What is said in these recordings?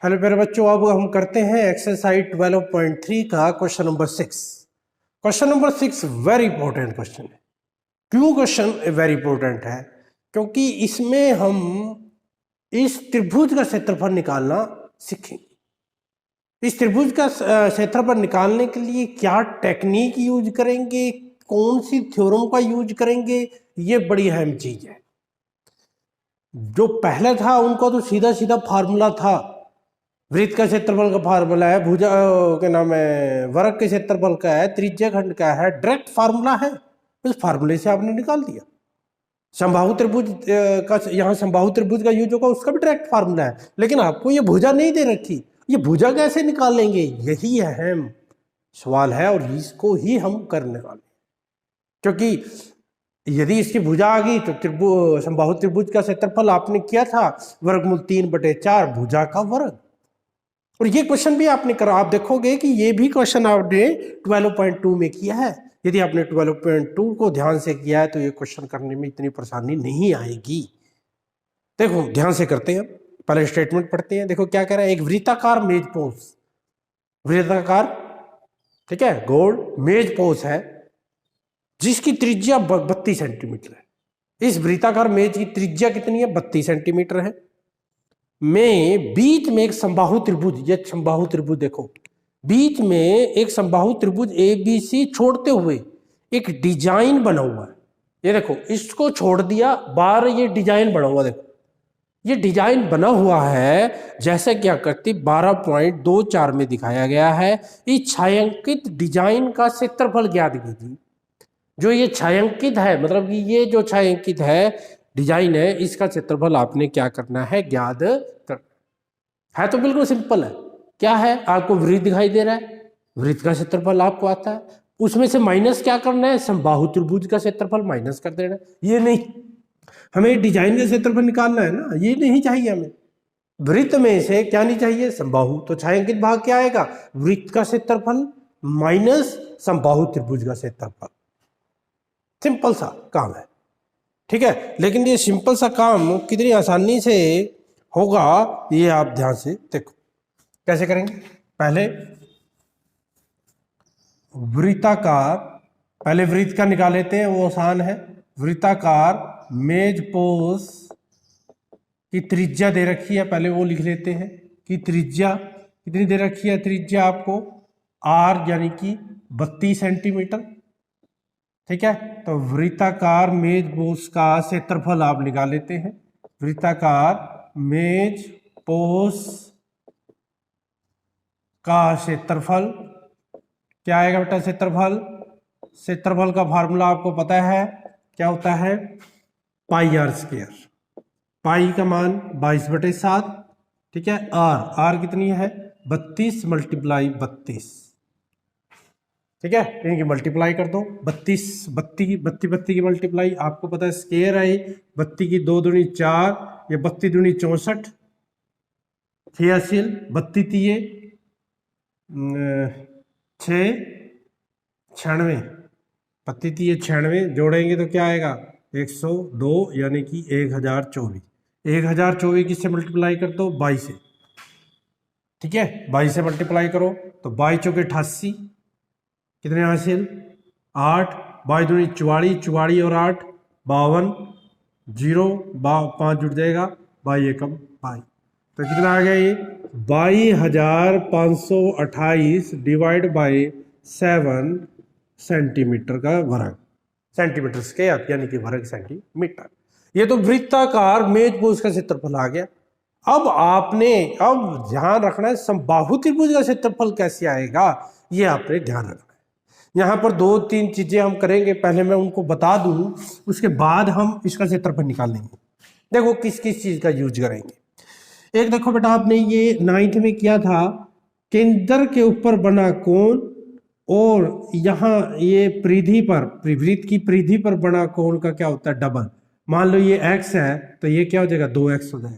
Hello मेरे बच्चों, अब हम करते हैं एक्सरसाइज 12.3 का question number 6। Question number 6 very important question है। क्यों क्वेश्चन वेरी इंपॉर्टेंट है? क्योंकि इसमें हम इस त्रिभुज का क्षेत्रफल निकालना सीखेंगे। इस त्रिभुज का क्षेत्रफल निकालने के लिए क्या टेक्निक यूज करेंगे, कौन सी थ्योरम का यूज करेंगे, ये बड़ी अहम चीज है। जो पहले था उनको तो सीधा सीधा फार्मूला था। वृत्त का क्षेत्रफल का फार्मूला है, भुजा क्या नाम है, वर्ग के क्षेत्रफल का है, त्रिज्या खंड का है, डायरेक्ट फार्मूला है। उस फार्मूले से आपने निकाल दिया। समबाहु त्रिभुज का यहाँ समबाहु त्रिभुज का यूज होगा, उसका भी डायरेक्ट फार्मूला है। लेकिन आपको ये भुजा नहीं दे रखी, ये भुजा कैसे निकालेंगे, यही अहम सवाल है और इसको ही हम करने वाले। क्योंकि यदि इसकी भुजा आ गई तो समबाहु त्रिभुज का क्षेत्रफल आपने किया था वर्गमूल 3/4 भुजा का वर्ग। और ये क्वेश्चन भी आपने करा, आप देखोगे कि ये भी क्वेश्चन आपने 12.2 में किया है। यदि आपने 12.2 को ध्यान से किया है तो ये क्वेश्चन करने में इतनी परेशानी नहीं आएगी। देखो ध्यान से करते हैं, पहले स्टेटमेंट पढ़ते हैं। देखो क्या कह रहा है, एक वृत्ताकार मेज पोस, वृत्ताकार ठीक है गोल मेज पोस है जिसकी त्रिज्या 32 सेंटीमीटर है। इस वृत्ताकार मेज की त्रिज्या कितनी है? 32 सेंटीमीटर है। में बीच में एक समबाहु त्रिभुज, ये समबाहु त्रिभुज देखो, बीच में एक समबाहु त्रिभुज ABC छोड़ते हुए एक डिजाइन बना हुआ है। ये देखो इसको छोड़ दिया बाहर, ये डिजाइन बना हुआ, देखो ये डिजाइन बना हुआ है जैसे क्या करती 12.24 में दिखाया गया है। इस छायांकित डिजाइन का क्षेत्रफल ज्ञात कीजिए। जो ये छायांकित है, मतलब कि ये जो छायांकित है डिजाइन है, इसका क्षेत्रफल आपने क्या करना है, ज्ञात करना है। तो बिल्कुल सिंपल है। क्या है, आपको वृत्त दिखाई दे रहा है, वृत्त का क्षेत्रफल आपको आता है, उसमें से माइनस क्या करना है, समबाहु त्रिभुज का क्षेत्रफल माइनस कर देना। ये नहीं, हमें डिजाइन का क्षेत्रफल निकालना है ना, ये नहीं चाहिए हमें। वृत्त में से क्या नहीं चाहिए, समबाहु। तो छायांकित भाग क्या आएगा, वृत्त का क्षेत्रफल माइनस समबाहु त्रिभुज का क्षेत्रफल। सिंपल सा काम है, ठीक है। लेकिन ये सिंपल सा काम कितनी आसानी से होगा ये आप ध्यान से देखो। कैसे करेंगे, पहले वृत्ताकार, पहले वृत्त का निकाल लेते हैं, वो आसान है। वृत्ताकार मेज पोस की त्रिज्या दे रखी है, पहले वो लिख लेते हैं कि त्रिज्या कितनी दे रखी है। त्रिज्या आपको R यानी कि 32 सेंटीमीटर, ठीक है। तो वृत्ताकार मेज पोस का क्षेत्रफल आप निकाल लेते हैं। वृत्ताकार मेज पोस का क्षेत्रफल क्या आएगा बेटा, क्षेत्रफल, क्षेत्रफल का फार्मूला आपको पता है क्या होता है, πr²। पाई का मान 22/7, ठीक है। R कितनी है, 32 × 32, ठीक है। इनकी मल्टीप्लाई कर दो, 32 की मल्टीप्लाई आपको पता है स्क्वायर है। 32 की 2 दूनी 4, ये 32 दूनी 64, 6 32 तीये 6 96, 32 तीये 96, जोड़ेंगे तो क्या आएगा 102 यानी कि 1024। 1024 किससे मल्टीप्लाई कर दो, 22 से, ठीक है। 22 से मल्टीप्लाई करो तो 22 चौके 88, कितने हासिल 8, 22 दूनी 44, 44 और 8 52, 0 5 जुड़ जाएगा, 22 एकम 22। तो कितना आ गया ये 22,528 डिवाइड बाई 7 सेंटीमीटर का वर्ग, सेंटीमीटर स्क्वायर यानी कि वर्ग सेंटीमीटर। ये तो वृत्ताकार मेज पोस का क्षेत्रफल आ गया। अब आपने ध्यान रखना है समबाहु त्रिभुज का क्षेत्रफल कैसे आएगा, ये आपने ध्यान रखना है। यहाँ पर 2-3 चीजें हम करेंगे, पहले मैं उनको बता दूं, उसके बाद हम इसका क्षेत्रफल निकाल लेंगे। देखो किस किस चीज का यूज करेंगे। एक देखो बेटा, आपने ये 9th में किया था, केंद्र के ऊपर बना कोण और यहाँ ये परिधि पर, वृत्त की परिधि पर बना कोण का क्या होता है, डबल। मान लो ये x है तो ये क्या हो जाएगा, 2x हो जाएगा।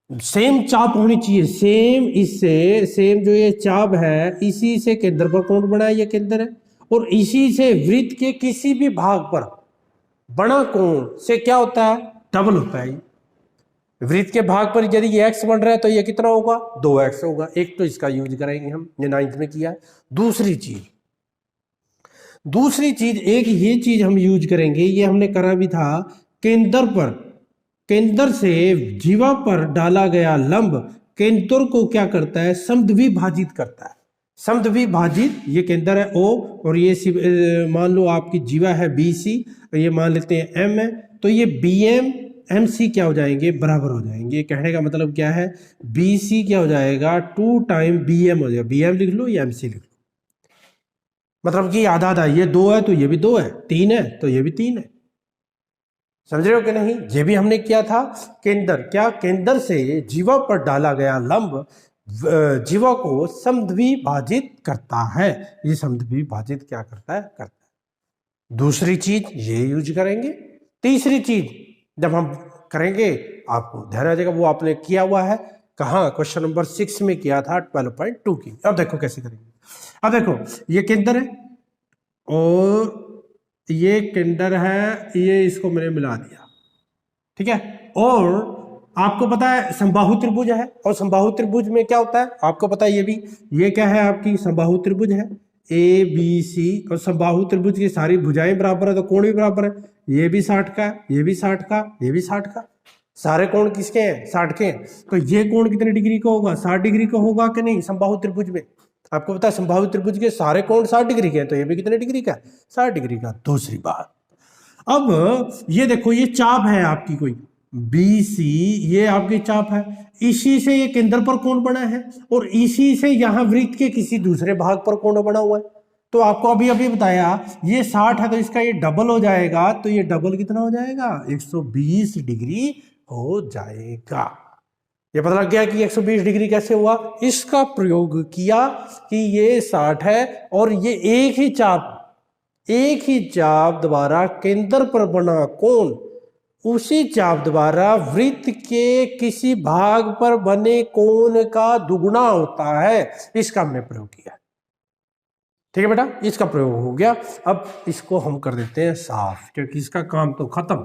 सेम चाप होनी चाहिए, सेम, इससे सेम जो ये चाप है इसी से केंद्र पर कोण बना है, ये केंद्र है, और इसी से वृत्त के किसी भी भाग पर बना कोण से क्या होता है, डबल होता है। वृत्त के भाग पर यदि ये x बन रहा है तो ये कितना होगा, 2x होगा। एक तो इसका यूज करेंगे हम, ये 9th में किया है। दूसरी चीज एक ये चीज हम यूज करेंगे, ये हमने करा भी था, केंद्र से जीवा पर डाला गया लंब केंद्र को क्या करता है, समद्विभाजित करता है। समद्विभाजित, ये केंद्र है O और ये मान लो आपकी जीवा है BC और ये मान लेते हैं M है, तो ये BM MC क्या हो जाएंगे, बराबर हो जाएंगे। कहने का मतलब क्या है, BC क्या हो जाएगा, 2 टाइम BM हो जाएगा। BM लिख लो या MC लिख लो, मतलब कि आधा आधा, ये 2 है तो ये भी 2 है, 3 है तो ये भी 3 है। समझ रहे हो कि नहीं? ये भी हमने किया था। केंद्र से जीवा पर डाला गया लंब जीवा को समद्विभाजित करता है। ये समद्विभाजित क्या करता है। दूसरी चीज ये यूज करेंगे। तीसरी चीज जब हम करेंगे आपको ध्यान आ जाएगा, वो आपने किया हुआ है कहाँ, क्वेश्चन नंबर 6 में किया था 12.2 की। अब देखो कैसे करेंगे। अब देखो ये केंद्र है और ये केंद्र है, ये इसको मैंने मिला दिया, ठीक है। और आपको पता है समबाहु त्रिभुज है, और समबाहु त्रिभुज में क्या होता है आपको पता है, ये भी, ये क्या है आपकी समबाहु त्रिभुज है ABC, और समबाहु त्रिभुज की सारी भुजाएं बराबर है तो कोण भी बराबर है। ये भी 60 का, ये भी 60 का, ये भी 60 का, सारे कोण किसके हैं, 60 के हैं। तो ये कोण कितने डिग्री का होगा, 60 डिग्री का होगा कि नहीं समबाहु त्रिभुज में। आपको पता है समबाहु त्रिभुज के सारे कोण 60 डिग्री के हैं, तो ये भी कितने डिग्री का, 60 डिग्री का। दूसरी बात, अब ये देखो ये चाप है आपकी कोई BC, ये आपकी चाप है, इसी से ये केंद्र पर कोण बना है और इसी से यहां वृत्त के किसी दूसरे भाग पर कोण बना हुआ है। तो आपको अभी अभी बताया ये 60 है तो इसका ये डबल हो जाएगा, तो ये डबल कितना हो जाएगा, 120 डिग्री हो जाएगा। ये पता लग गया कि 120 डिग्री कैसे हुआ। इसका प्रयोग किया कि ये 60 है और ये एक ही चाप द्वारा केंद्र पर बना कोण उसी चाप द्वारा वृत्त के किसी भाग पर बने कोण का दुगुना होता है। इसका हमने प्रयोग किया, ठीक है बेटा, इसका प्रयोग हो गया। अब इसको हम कर देते हैं साफ, क्योंकि इसका काम तो खत्म।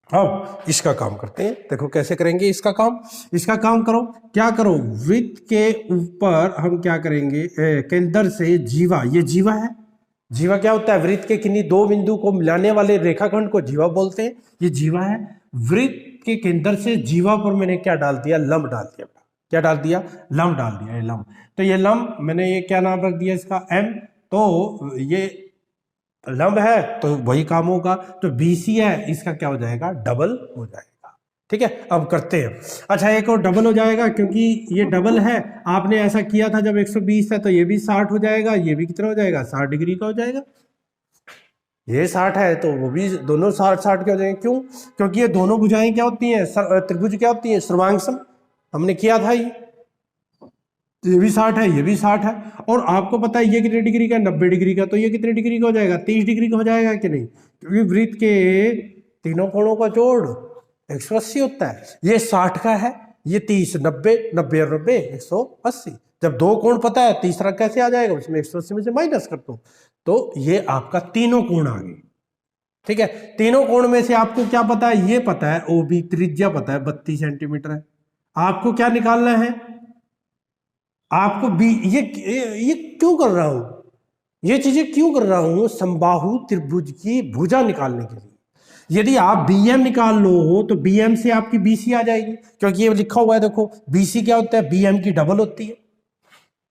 अब इसका काम करते हैं, देखो कैसे करेंगे इसका काम करो, क्या करो, वृत्त के ऊपर हम क्या करेंगे, केंद्र से जीवा, ये जीवा है। जीवा क्या होता है, वृत्त के किन्हीं दो बिंदु को मिलाने वाले रेखाखंड को जीवा बोलते हैं। ये जीवा है। वृत्त के केंद्र से जीवा पर मैंने क्या डाल दिया, लंब डाल दिया। क्या डाल दिया, लंब डाल दिया। ये लंब, तो ये लंब मैंने ये क्या नाम रख दिया इसका, M। तो ये लंब है तो वही काम होगा, तो BC है, इसका क्या हो जाएगा, डबल हो जाएगा। ठीक है, अब करते हैं। अच्छा एक और डबल हो जाएगा, क्योंकि ये डबल है, आपने ऐसा किया था जब 120 है तो ये भी 60 हो जाएगा, ये भी कितना हो जाएगा, 60 डिग्री का हो जाएगा। ये 60 है तो वो भी दोनों 60 के हो जाएंगे। क्यों, क्योंकि ये दोनों भुजाएं क्या होती हैं, त्रिभुज क्या होती है, सर्वांगसम, हमने किया था ये भी 60 है, ये भी 60 है। और आपको पता है ये कितने डिग्री का, 90 डिग्री का, तो ये कितने डिग्री का हो जाएगा, 30 डिग्री का हो जाएगा कि नहीं, क्योंकि वृत्त के तीनों कोणों का जोड़ 180 होता है। ये 60 का है, ये 30, 90, 90 और 90 180। जब दो कोण पता है, तीसरा कैसे आ जाएगा, उसमें 180 में से माइनस कर दो, तो ये आपका तीनों कोण आ गए। ठीक है, तीनों कोण में से आपको क्या पता है, ये पता है OB त्रिज्या पता है 32 सेंटीमीटर है। आपको क्या निकालना है, आपको भी ये क्यों कर रहा हूं, ये चीजें क्यों कर रहा हूं, समबाहु त्रिभुज की भुजा निकालने के लिए। यदि आप BM निकाल लो तो BM से आपकी BC आ जाएगी, क्योंकि ये लिखा हुआ है देखो, BC क्या होता है, BM की डबल होती है।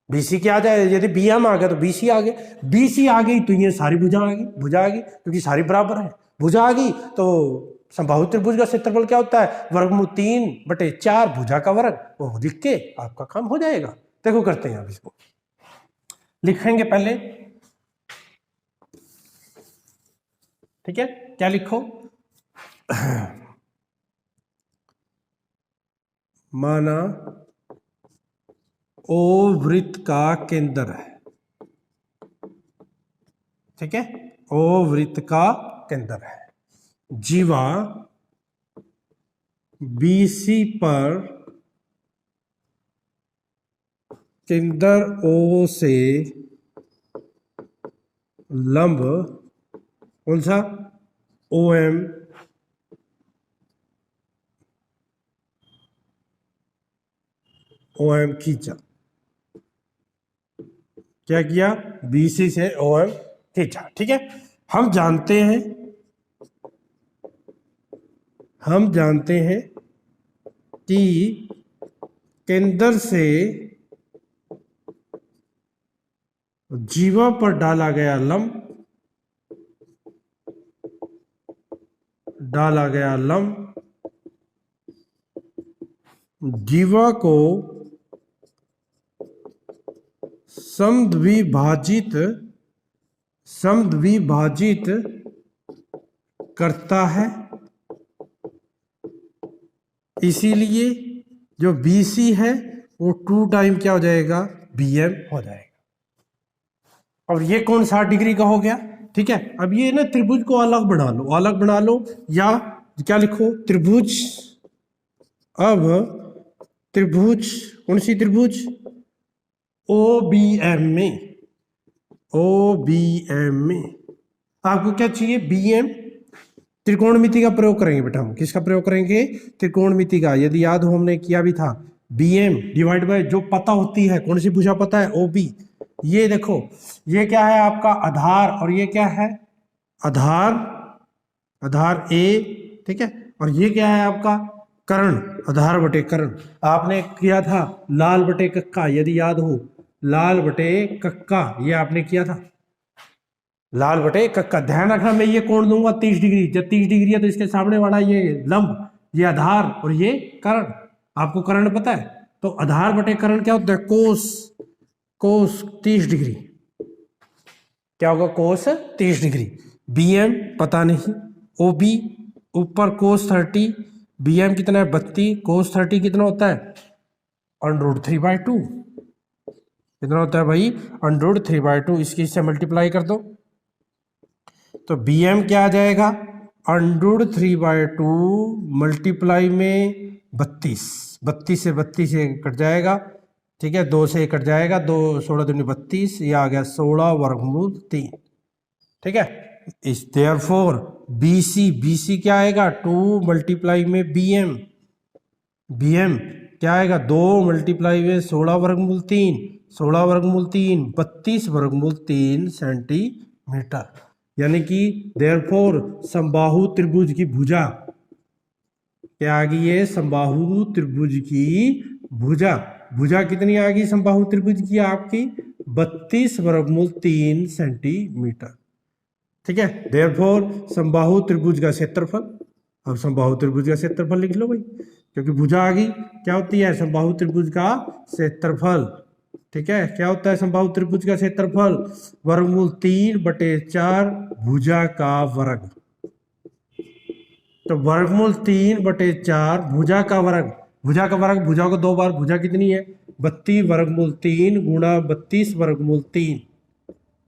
BC क्या आ जाए, यदि BM आ गया तो BC आ गया, BC आ गई तो ये सारी भुजा आ गई, क्योंकि सारी बराबर है। भुजा आ गई तो समबाहु त्रिभुज का क्षेत्रफल क्या होता है, वर्गमूल 3/4 भुजा का वर्ग, वो लिख के आपका काम हो जाएगा। देखो करते हैं, आप इसको लिखेंगे पहले, ठीक है, क्या लिखो, माना O वृत्त का केंद्र है, ठीक है, O वृत्त का केंद्र है, जीवा BC पर केंद्र O से लंब कौन सा, OM OM खींचा। क्या किया? BC से OM खींचा। ठीक है, हम जानते हैं कि केंद्र से जीवा पर डाला गया लंब जीवा को समद्विभाजित करता है, इसीलिए जो BC है वो 2 टाइम क्या हो जाएगा? BM हो जाएगा। और ये कौन 60 डिग्री का हो गया। ठीक है, अब ये ना त्रिभुज को अलग बना लो या क्या लिखो? त्रिभुज। अब त्रिभुज, कौन सी त्रिभुज? OBM में आपको क्या चाहिए? BM। त्रिकोणमिति का प्रयोग करेंगे बेटा हम। किसका प्रयोग करेंगे? त्रिकोणमिति का। यदि याद हो हमने किया भी था, BM डिवाइड बाय जो पता होती है, कौन सी भुजा पता है? OB। ये देखो, ये क्या है आपका? आधार। और ये क्या है? आधार A। ठीक है, और ये क्या है आपका? कर्ण। आधार बटे कर्ण। आपने किया था लाल बटे कक्का, यदि याद हो, लाल बटे कक्का, ये आपने किया था लाल बटे कक्का। ध्यान रखना, मैं ये कोण दूंगा 30 डिग्री। जब 30 डिग्री है तो इसके सामने वाला ये लंब, ये आधार और ये कर्ण। आपको कर्ण पता है, तो आधार बटे कर्ण क्या होता है? कोस 30 डिग्री। क्या होगा? कोस 30 डिग्री। BM पता नहीं। OB ऊपर कोस 30, BM कितना है? 32। कोस 30 कितना होता है? √3/2। कितना होता है भाई? √3/2। इससे मल्टीप्लाई कर दो तो BM क्या आ जाएगा? √3/2 मल्टीप्लाई में 32 से 32 से कट जाएगा। ठीक है, 2 से कट जाएगा, 2 16 दूनी 32, ये आ गया 16 वर्गमूल 3। ठीक है, इस देयरफॉर BC क्या आएगा? 2 मल्टीप्लाई में BM क्या आएगा? 2 मल्टीप्लाई में 16 वर्गमूल 3, 16 वर्गमूल 3 32 वर्गमूल 3 सेंटीमीटर। यानी कि देयरफॉर समबाहु त्रिभुज की भुजा क्या आ गई है? समबाहु त्रिभुज की भुजा कितनी आ गई समबाहु त्रिभुज की? आपकी 32 वर्गमूल 3 सेंटीमीटर। ठीक है, देयरफॉर समबाहु त्रिभुज का क्षेत्रफल। अब समबाहु त्रिभुज का क्षेत्रफल लिख लो भाई, क्योंकि भुजा आ गई। क्या होती है समबाहु त्रिभुज का क्षेत्रफल? ठीक है, क्या होता है समबाहु त्रिभुज का क्षेत्रफल? वर्गमूल 3/4 भुजा का वर्ग। तो वर्गमूल 3/4 भुजा का वर्ग। भुजा को 2 बार, भुजा कितनी है? 32 वर्गमूल 3 गुणा 32 वर्गमूल 3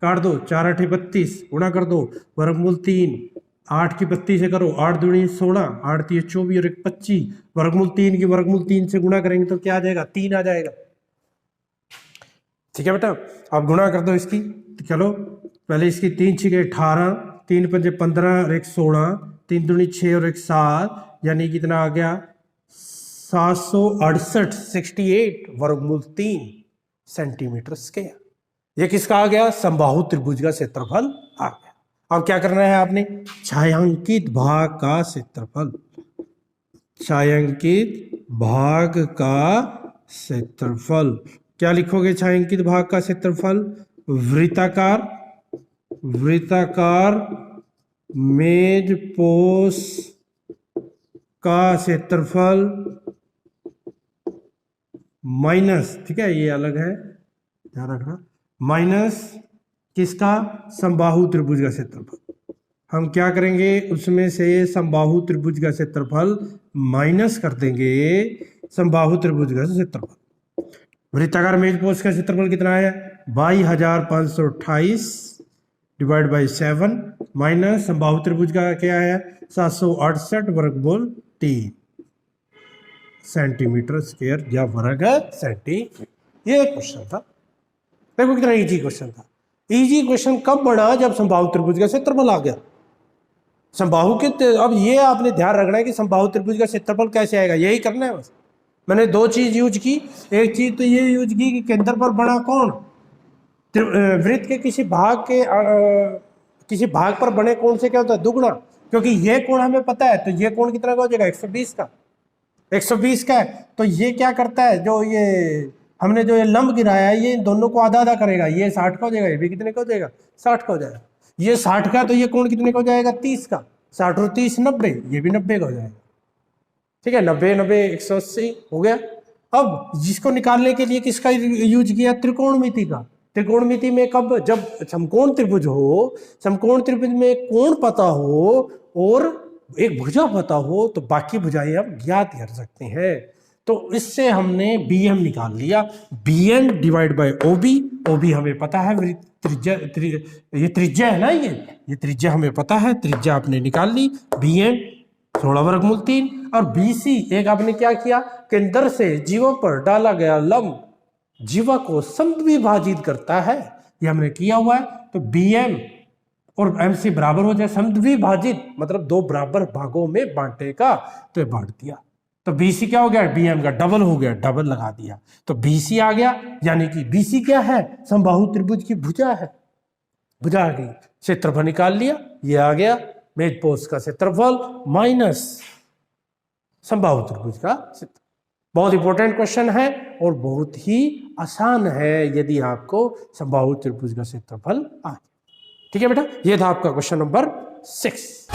काट दो, 4 8 32 गुणा कर दो वर्गमूल 3, 8 की 32 से करो, 8 दूनी 16, 8 3 24 और 1 25। वर्गमूल 3 की वर्गमूल 3 से गुणा करेंगे तो क्या आ जाएगा? 3 आ जाएगा। ठीक है बेटा, अब गुणा कर दो इसकी। तो चलो पहले इसकी 3 6 18, 3 5 15 और 1 16, 3 दूनी 6 और 1 7, यानी कितना आ गया? 768 68 वर्गमूल 3 सेंटीमीटर स्क्वायर। ये किसका आ गया? समबाहु त्रिभुज का क्षेत्रफल आ गया। अब क्या करना है आपने? छायांकित भाग का क्षेत्रफल। छायांकित भाग का क्षेत्रफल क्या लिखोगे? छायांकित भाग का क्षेत्रफल वृत्ताकार मेज पोष का क्षेत्रफल माइनस, ठीक है ये अलग है ध्यान रखना, माइनस किसका? समबाहु त्रिभुज का क्षेत्रफल। हम क्या करेंगे? उसमें से समबाहु त्रिभुज का क्षेत्रफल माइनस कर देंगे समबाहु त्रिभुज का क्षेत्रफल। वृत्ताकार मेज पोष का क्षेत्रफल कितना है? 22,528 डिवाइड बाई 7 माइनस समबाहु त्रिभुज का क्या है? 768 वर्गमूल 3 सेंटीमीटर स्क्वायर या वर्ग सेंटीमीटर। ये क्वेश्चन था, देखो कितना इजी क्वेश्चन था। इजी क्वेश्चन कब बना? जब समबाहु त्रिभुज का क्षेत्रफल आ गया। समबाहु के अब ये आपने ध्यान रखना है कि समबाहु त्रिभुज का क्षेत्रफल कैसे आएगा, यही करना है बस। मैंने दो चीज यूज की। एक चीज तो ये यूज की कि केंद्र पर बना कोण, वृत्त के किसी भाग पर बने कोण से क्या होता है, दुगुना। क्योंकि ये कोण हमें पता है, तो ये कोण कितना का हो जाएगा, 120 का। 120 का है, तो ये क्या करता है, जो ये हमने जो ये लंब गिराया है, ये इन दोनों को आधा आधा करेगा। ये 60 का हो जाएगा, ये भी कितने का हो जाएगा, 60 का हो जाएगा। ये 60 का, तो ये कोण कितने का हो जाएगा, 30 का। 60 और 30 90, ये भी 90 का हो जाएगा। ठीक है, 90 90 180 हो गया। अब जिसको निकालने के लिए किसका यूज किया, त्रिकोणमिति का। त्रिकोणमिति में कब, जब समकोण त्रिभुज हो, समकोण त्रिभुज में कोण पता हो और एक भुजा पता हो, तो बाकी भुजाएं हम ज्ञात कर सकते हैं। तो इससे हमने bm निकाल लिया, bm divide by ob। ob हमें पता है, त्रिज्या ये त्रिज्या है ना, ये त्रिज्या हमें पता है, त्रिज्या आपने निकाल ली। bm 16 वर्गमूल 3। और bc एक आपने क्या किया, केंद्र से जीवा पर डाला गया लंब जीवा को समद्विभाजित करता है, ये हमने किया हुआ है। तो bm और mc बराबर हो जाए समद्विभाजित, मतलब दो बराबर भागों में बांटेगा, तो ये बांट दिया। तो BC क्या हो गया, BM का डबल हो गया, डबल लगा दिया, तो BC आ गया। यानी कि BC क्या है, समबाहु त्रिभुज की भुजा है, भुजा आ गई। क्षेत्रफल निकाल लिया, ये आ गया मेज पोस्ट का क्षेत्रफल माइनस समबाहु त्रिभुज का क्षेत्रफल। बहुत इंपॉर्टेंट क्वेश्चन है और बहुत ही आसान है यदि आपको समबाहु त्रिभुज का क्षेत्रफल आ जाए। ठीक है बेटा, ये था आपका क्वेश्चन नंबर 6।